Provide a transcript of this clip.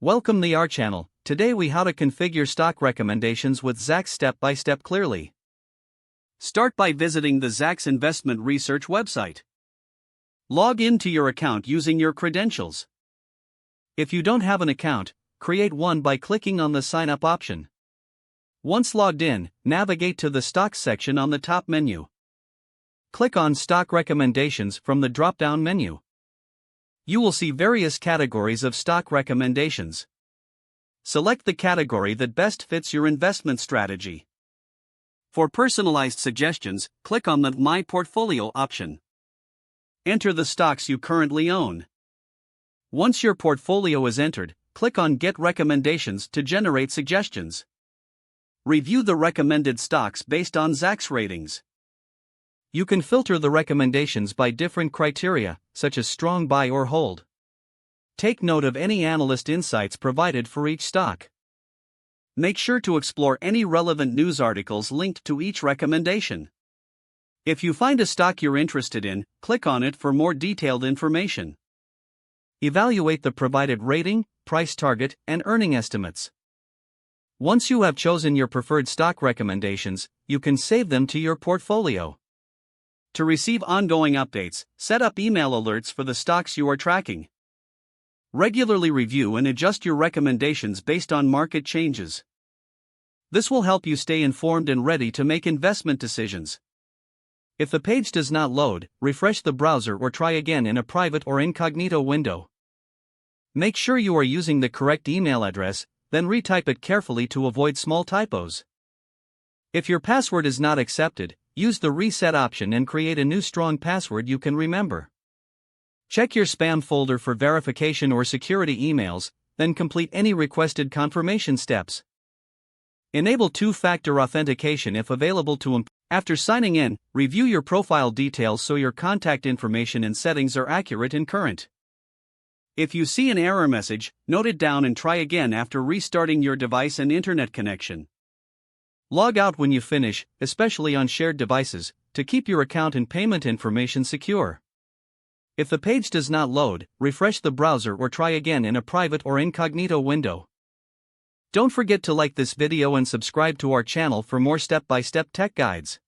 Welcome to our channel. Today we how to configure stock recommendations with Zacks step by step clearly. Start by visiting the Zacks investment research website. Log into your account using your credentials. If you don't have an account, create one by clicking on the sign up option. Once logged in, navigate to the stocks section on the top menu. Click on stock recommendations from the drop-down menu. You will see various categories of stock recommendations. Select the category that best fits your investment strategy. For personalized suggestions, click on the My Portfolio option. Enter the stocks you currently own. Once your portfolio is entered, click on Get Recommendations to generate suggestions. Review the recommended stocks based on Zacks ratings. You can filter the recommendations by different criteria, such as strong buy or hold. Take note of any analyst insights provided for each stock. Make sure to explore any relevant news articles linked to each recommendation. If you find a stock you're interested in, click on it for more detailed information. Evaluate the provided rating, price target, and earning estimates. Once you have chosen your preferred stock recommendations, you can save them to your portfolio. To receive ongoing updates, set up email alerts for the stocks you are tracking. Regularly review and adjust your recommendations based on market changes. This will help you stay informed and ready to make investment decisions. If the page does not load, refresh the browser or try again in a private or incognito window. Make sure you are using the correct email address, then retype it carefully to avoid small typos. If your password is not accepted, use the reset option and create a new strong password you can remember. Check your spam folder for verification or security emails, then complete any requested confirmation steps. Enable two-factor authentication if available to After signing in, review your profile details so your contact information and settings are accurate and current. If you see an error message, note it down and try again after restarting your device and internet connection. Log out when you finish, especially on shared devices, to keep your account and payment information secure. If the page does not load, refresh the browser or try again in a private or incognito window. Don't forget to like this video and subscribe to our channel for more step-by-step tech guides.